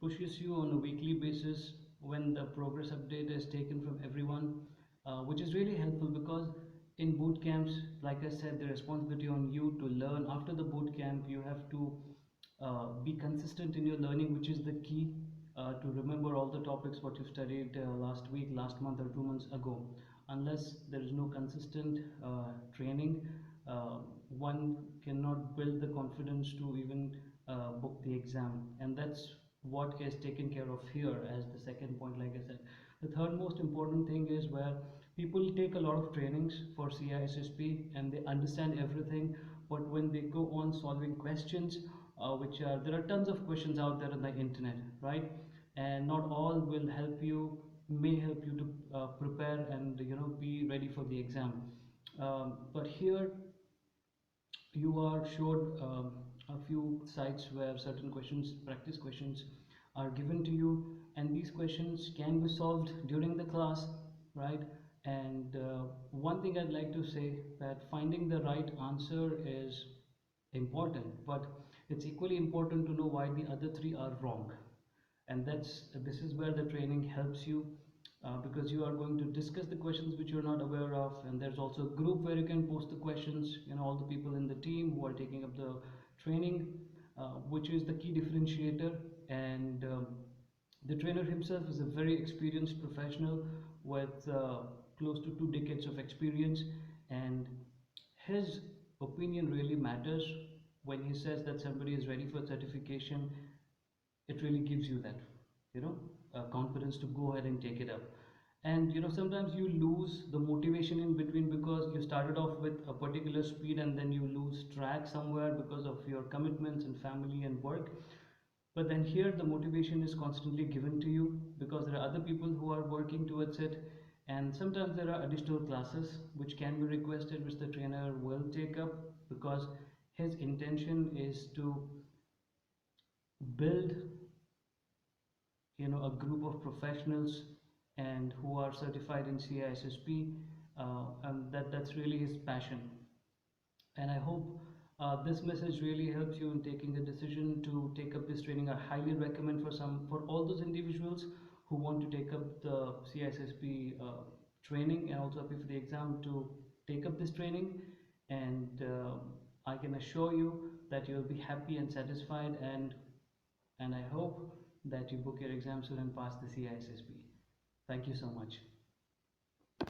pushes you on a weekly basis when the progress update is taken from everyone, which is really helpful because in boot camps, like I said, the responsibility on you to learn. After the boot camp, you have to be consistent in your learning, which is the key to remember all the topics what you studied last week, last month, or 2 months ago. Unless there is no consistent training, one cannot build the confidence to even book the exam, and that's what is taken care of here as the second point. Like I said, the third most important thing is where people take a lot of trainings for CISSP and they understand everything, but when they go on solving questions, which are there are tons of questions out there on the internet, right? And not all will help you, may help you to prepare and be ready for the exam. But here you are showed a few sites where certain questions, practice questions, are given to you, and these questions can be solved during the class, right? And one thing I'd like to say, that finding the right answer is important, but it's equally important to know why the other three are wrong. And this is where the training helps you, because you are going to discuss the questions which you're not aware of, and there's also a group where you can post the questions, all the people in the team who are taking up the training, which is the key differentiator. And the trainer himself is a very experienced professional with close to 2 decades of experience, and his opinion really matters. When he says that somebody is ready for certification, it really gives you that you know confidence to go ahead and take it up. And sometimes you lose the motivation in between because you started off with a particular speed and then you lose track somewhere because of your commitments and family and work. But then here the motivation is constantly given to you because there are other people who are working towards it, and sometimes there are additional classes which can be requested, which the trainer will take up, because his intention is to build a group of professionals and who are certified in CISSP, and that's really his passion. And I hope this message really helps you in taking the decision to take up this training. I highly recommend for all those individuals who want to take up the CISSP training and also appear for the exam, to take up this training. And I can assure you that you'll be happy and satisfied, and I hope that you book your exam soon and pass the CISSP. Thank you so much.